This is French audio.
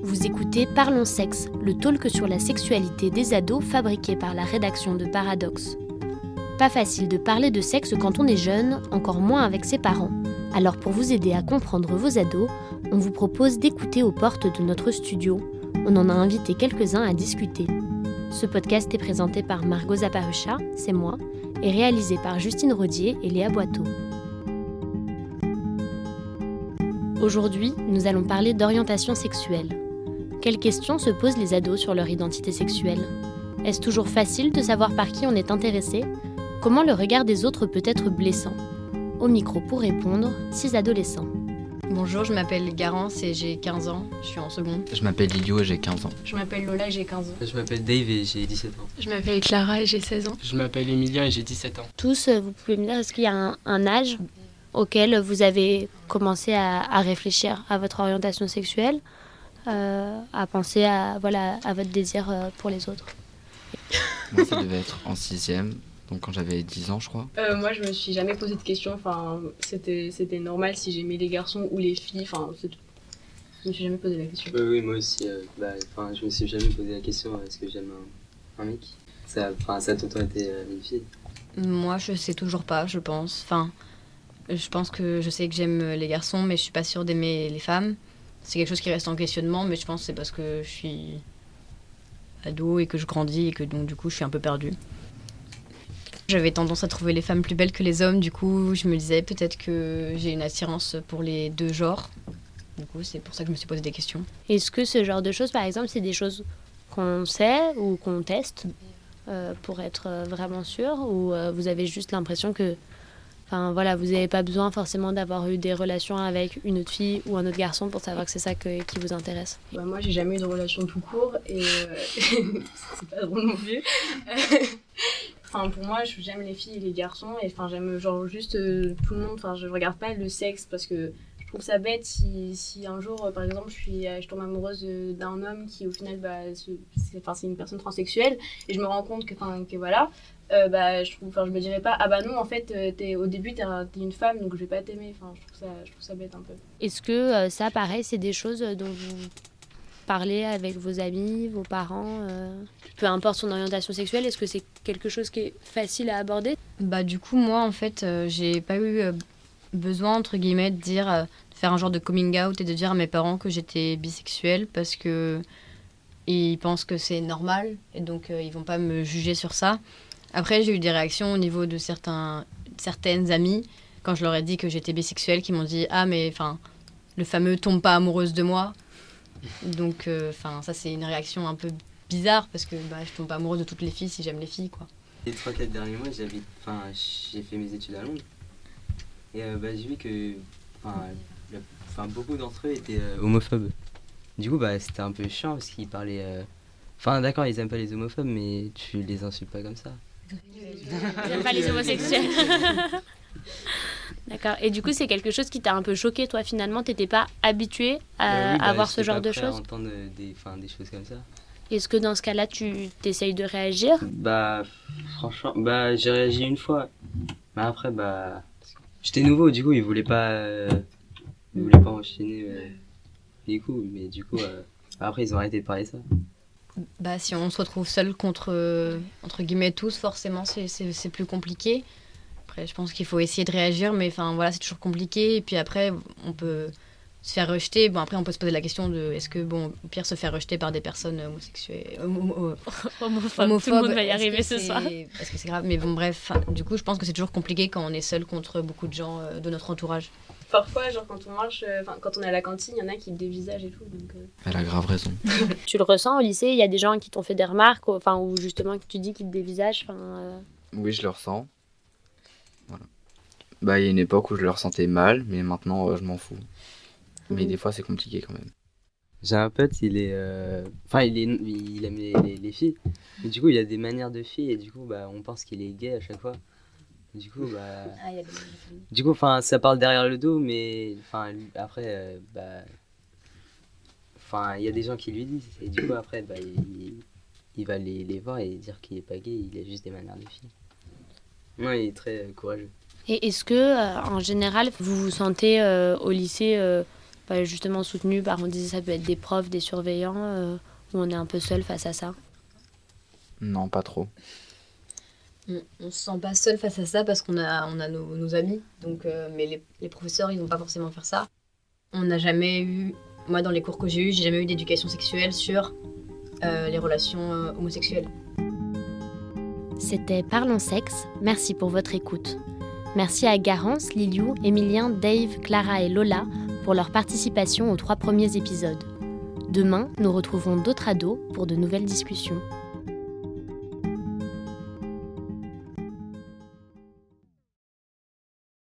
Vous écoutez Parlons Sexe, le talk sur la sexualité des ados fabriqué par la rédaction de Paradoxe. Pas facile de parler de sexe quand on est jeune, encore moins avec ses parents. Alors pour vous aider à comprendre vos ados, on vous propose d'écouter aux portes de notre studio. On en a invité quelques-uns à discuter. Ce podcast est présenté par Margot Zaparucha, c'est moi, et réalisé par Justine Rodier et Léa Boiteau. Aujourd'hui, nous allons parler d'orientation sexuelle. Quelles questions se posent les ados sur leur identité sexuelle ? Est-ce toujours facile de savoir par qui on est intéressé ? Comment le regard des autres peut être blessant ? Au micro pour répondre, 6 adolescents. Bonjour, je m'appelle Garance et j'ai 15 ans, je suis en seconde. Je m'appelle Lilio et j'ai 15 ans. Je m'appelle Lola et j'ai 15 ans. Je m'appelle Dave et j'ai 17 ans. Je m'appelle Clara et j'ai 16 ans. Je m'appelle Emilien et j'ai 17 ans. Tous, vous pouvez me dire, est-ce qu'il y a un âge auquel vous avez commencé à réfléchir à votre orientation sexuelle, à penser à votre désir pour les autres ? Moi, ça devait être en 6e, donc quand j'avais 10 ans, je crois. Moi, je me suis jamais posé de questions. Enfin, c'était normal si j'aimais les garçons ou les filles. Enfin, c'est tout. Je me suis jamais posé la question. Oui, moi aussi. Je me suis jamais posé la question est-ce que j'aime un mec. Ça a tout le temps été une fille. Moi, je sais toujours pas, je pense. Je pense que je sais que j'aime les garçons, mais je suis pas sûre d'aimer les femmes. C'est quelque chose qui reste en questionnement, mais je pense que c'est parce que je suis ado et que je grandis et que donc du coup je suis un peu perdue. J'avais tendance à trouver les femmes plus belles que les hommes, du coup je me disais peut-être que j'ai une attirance pour les deux genres. Du coup c'est pour ça que je me suis posé des questions. Est-ce que ce genre de choses, par exemple, c'est des choses qu'on sait ou qu'on teste pour être vraiment sûr, ou vous avez juste l'impression que vous n'avez pas besoin forcément d'avoir eu des relations avec une autre fille ou un autre garçon pour savoir que c'est ça qui vous intéresse ? Moi, j'ai jamais eu de relation tout court et c'est pas drôle non plus. Pour moi, j'aime les filles et les garçons et j'aime juste tout le monde. Je regarde pas le sexe parce que je trouve ça bête si un jour, par exemple, je tombe amoureuse d'un homme qui au final c'est une personne transsexuelle et je me rends compte que voilà. Je me dirais pas non en fait au début t'es une femme donc je vais pas t'aimer. Je trouve ça bête un peu. Est-ce que ça pareil c'est des choses dont vous parlez avec vos amis, vos parents, peu importe son orientation sexuelle, est-ce que c'est quelque chose qui est facile à aborder ? Du coup moi en fait j'ai pas eu besoin entre guillemets de faire un genre de coming out et de dire à mes parents que j'étais bisexuelle parce que ils pensent que c'est normal et donc ils vont pas me juger sur ça. Après, j'ai eu des réactions au niveau de certaines amies, quand je leur ai dit que j'étais bisexuelle, qui m'ont dit « Ah, mais le fameux « tombe pas amoureuse de moi ». Donc, ça, c'est une réaction un peu bizarre, parce que je tombe pas amoureuse de toutes les filles si j'aime les filles, quoi. Les 3-4 derniers mois, j'ai fait mes études à Londres. Et j'ai vu que beaucoup d'entre eux étaient homophobes. Du coup, c'était un peu chiant, parce qu'ils parlaient... d'accord, ils aiment pas les homophobes, mais tu les insultes pas comme ça. J'aime pas les homosexuels. D'accord. Et du coup, c'est quelque chose qui t'a un peu choqué, toi, finalement, t'étais pas habitué à voir ce genre de choses ? À entendre des choses comme ça. Est-ce que dans ce cas-là, tu t'essayes de réagir ? Franchement, j'ai réagi une fois. Mais après, j'étais nouveau, du coup, ils voulaient pas enchaîner les coups. Mais du coup, après, ils ont arrêté de parler de ça. Si on se retrouve seul contre, entre guillemets, tous, forcément, c'est plus compliqué. Après, je pense qu'il faut essayer de réagir, mais c'est toujours compliqué. Et puis après, on peut se faire rejeter. Après, on peut se poser la question de est-ce que, au pire, se faire rejeter par des personnes homosexuelles, homophobes, tout le monde va y arriver ce soir. Est-ce que c'est grave ? Mais du coup, je pense que c'est toujours compliqué quand on est seul contre beaucoup de gens de notre entourage. Parfois, quand on marche, quand on est à la cantine, il y en a qui te dévisagent et tout. Donc, Elle a grave raison. Tu le ressens au lycée ? Il y a des gens qui t'ont fait des remarques, ou justement que tu dis qu'ils te dévisagent Oui, je le ressens. Voilà. Il y a une époque où je le ressentais mal, mais maintenant, je m'en fous. Mais des fois, c'est compliqué quand même. J'ai un pote, il aime les filles. Mais du coup, il a des manières de filles et du coup, on pense qu'il est gay à chaque fois. Du coup, ça parle derrière le dos, mais après, il y a des gens qui lui disent. Et du coup, après, il va les voir et dire qu'il est pas gay, il a juste des manières de fille. Non, il est très courageux. Et est-ce que, en général, vous vous sentez au lycée justement soutenus par, on disait ça peut être des profs, des surveillants, où on est un peu seul face à ça? Non, pas trop. On se sent pas seul face à ça parce qu'on a nos amis, donc, mais les professeurs, ils vont pas forcément faire ça. On n'a jamais eu, moi dans les cours que j'ai jamais eu d'éducation sexuelle sur les relations homosexuelles. C'était Parlons Sexe, merci pour votre écoute. Merci à Garance, Liliou, Emilien, Dave, Clara et Lola pour leur participation aux 3 premiers épisodes. Demain, nous retrouverons d'autres ados pour de nouvelles discussions.